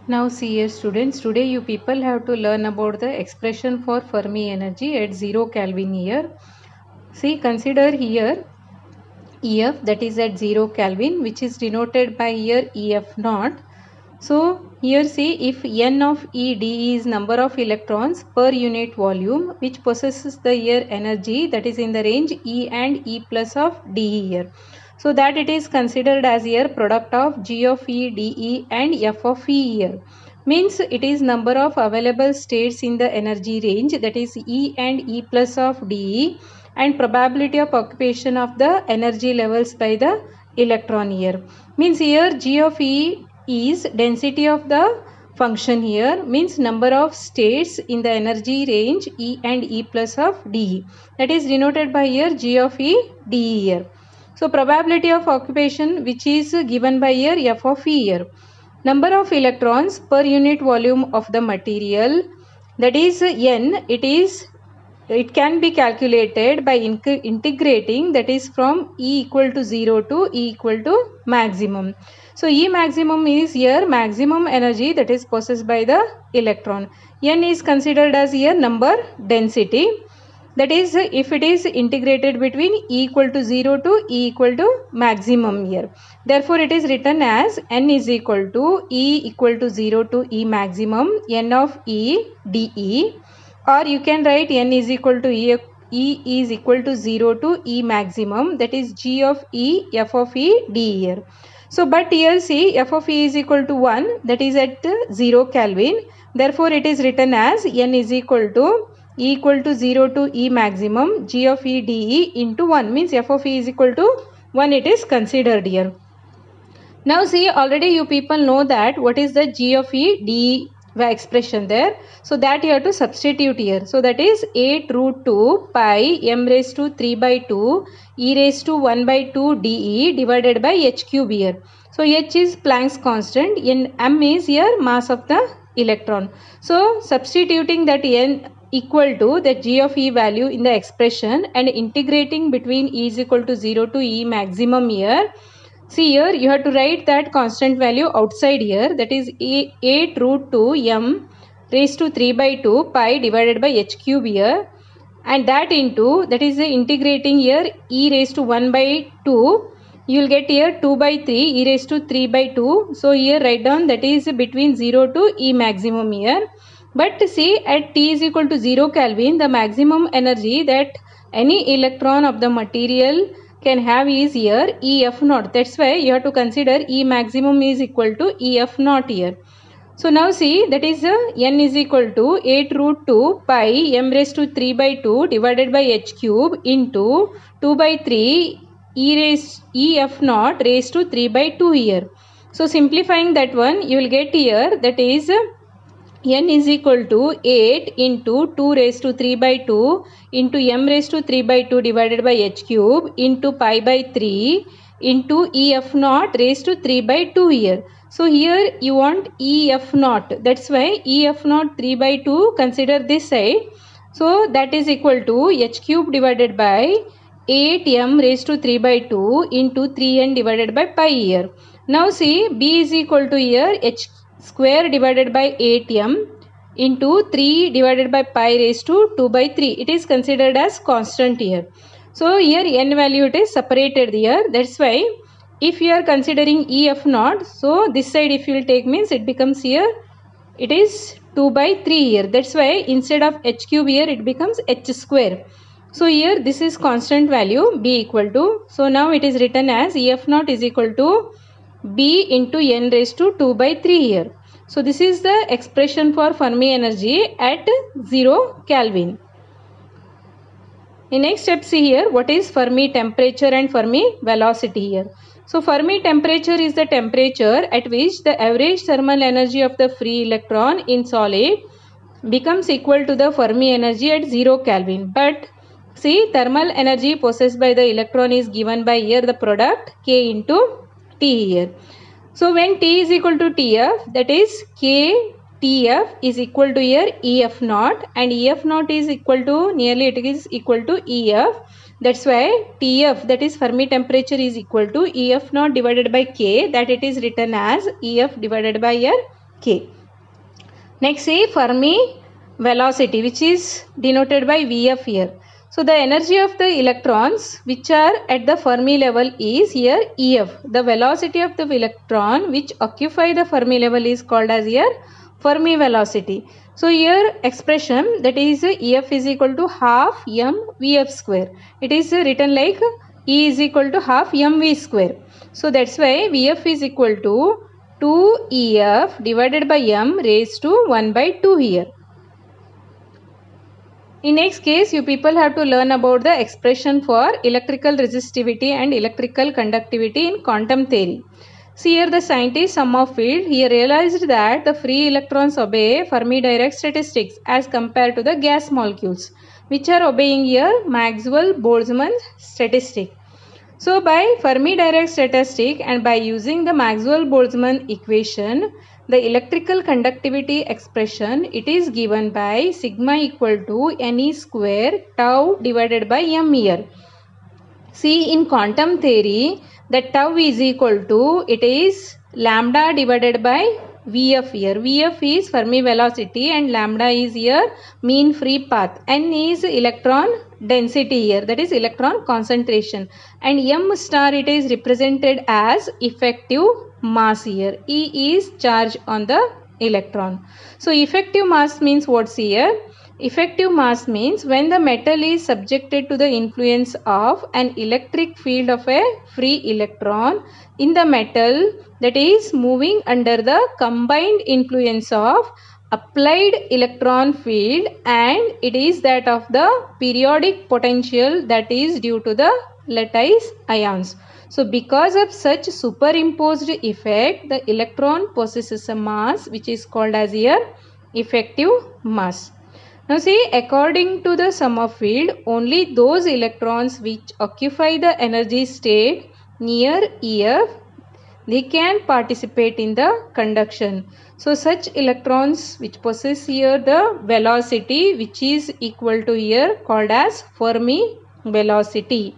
Now see here students, today you people have to learn about the expression for Fermi energy at 0 Kelvin here. See, consider here EF, that is at 0 Kelvin, which is denoted by here EF naught. So here see, if N of E dE is number of electrons per unit volume which possesses the here energy that is in the range E and E plus of dE here. So that it is considered as here product of G of E dE and F of E here. Means it is number of available states in the energy range, that is E and E plus of dE, and probability of occupation of the energy levels by the electron here. Means here G of E is density of the function here, means number of states in the energy range E and E plus of dE, that is denoted by here G of E dE here. So probability of occupation which is given by here F of E here. Number of electrons per unit volume of the material, that is N, it can be calculated by integrating, that is from E equal to 0 to E equal to maximum. So E maximum is here maximum energy that is possessed by the electron. N is considered as here number density. That is, if it is integrated between E equal to 0 to E equal to maximum here. Therefore, it is written as N is equal to E equal to 0 to E maximum, N of E dE. Or you can write N is equal to E is equal to 0 to E maximum, that is G of E F of E dE here. So, but here see F of E is equal to 1, that is at 0 Kelvin. Therefore, it is written as N is equal to E equal to 0 to E maximum G of E dE into 1, means F of E is equal to 1 it is considered here. Now see, already you people know that what is the G of E dE expression there. So that you have to substitute here. So that is 8 root 2 pi m raised to 3 by 2 e raised to 1 by 2 dE divided by h cube here. So h is Planck's constant and m is here mass of the electron. So substituting that n equal to the G of E value in the expression and integrating between E is equal to 0 to E maximum here. See here you have to write that constant value outside here, that is 8 root 2 m raised to 3 by 2 pi divided by h cube here, and that into, that is integrating here E raised to 1 by 2, you will get here 2 by 3 E raised to 3 by 2. So here write down that is between 0 to E maximum here. But see, at T is equal to 0 Kelvin, the maximum energy that any electron of the material can have is here EF naught. That's why you have to consider E maximum is equal to EF naught here. So now see, that is N is equal to 8 root 2 pi m raised to 3 by 2 divided by h cube into 2 by 3 EF naught raised to 3 by 2 here. So simplifying that one, you will get here, that is N is equal to 8 into 2 raised to 3 by 2 into m raised to 3 by 2 divided by h cube into pi by 3 into EF naught raised to 3 by 2 here. So here you want EF naught. That's why EF naught 3 by 2 consider this side. So that is equal to h cube divided by 8m raised to 3 by 2 into 3n divided by pi here. Now see, B is equal to here h square divided by 8m into 3 divided by pi raised to 2 by 3. It is considered as constant here. So here n value it is separated here. That's why if you are considering EF naught, so this side if you will take means it becomes here, it is 2 by 3 here. That's why instead of h cube here it becomes h square. So here this is constant value B equal to. So now it is written as EF naught is equal to B into n raised to 2 by 3 here. So this is the expression for Fermi energy at 0 Kelvin. In next step, see here what is Fermi temperature and Fermi velocity here. So Fermi temperature is the temperature at which the average thermal energy of the free electron in solid becomes equal to the Fermi energy at 0 Kelvin. But see, thermal energy possessed by the electron is given by here the product K into T here. So when T is equal to TF, that is K TF is equal to here EF naught, and EF naught is equal to, nearly it is equal to EF. That's why TF, that is Fermi temperature, is equal to EF naught divided by K, that it is written as EF divided by here K. Next see Fermi velocity, which is denoted by Vf here. So the energy of the electrons which are at the Fermi level is here Ef. The velocity of the electron which occupy the Fermi level is called as here Fermi velocity. So here expression, that is Ef is equal to half m Vf square. It is written like E is equal to half mv square. So that's why Vf is equal to 2 Ef divided by m raised to 1 by 2 here. In next case, you people have to learn about the expression for electrical resistivity and electrical conductivity in quantum theory. See here the scientist Sommerfeld, he realized that the free electrons obey Fermi-Dirac statistics as compared to the gas molecules, which are obeying here Maxwell-Boltzmann statistic. So by Fermi-Dirac statistic and by using the Maxwell-Boltzmann equation, the electrical conductivity expression, it is given by sigma equal to Ne square tau divided by m here. See in quantum theory, that tau is equal to, it is lambda divided by Vf here. Vf is Fermi velocity and lambda is here mean free path. N is electron density here, that is electron concentration, and m star it is represented as effective mass here. E is charge on the electron. So effective mass means what's here? Effective mass means when the metal is subjected to the influence of an electric field of a free electron in the metal, that is moving under the combined influence of applied electron field, and it is that of the periodic potential that is due to the lattice ions. So because of such superimposed effect, the electron possesses a mass which is called as here effective mass. Now see, according to the Sommerfeld, only those electrons which occupy the energy state near Ef, they can participate in the conduction. So such electrons which possess here the velocity which is equal to here called as Fermi velocity.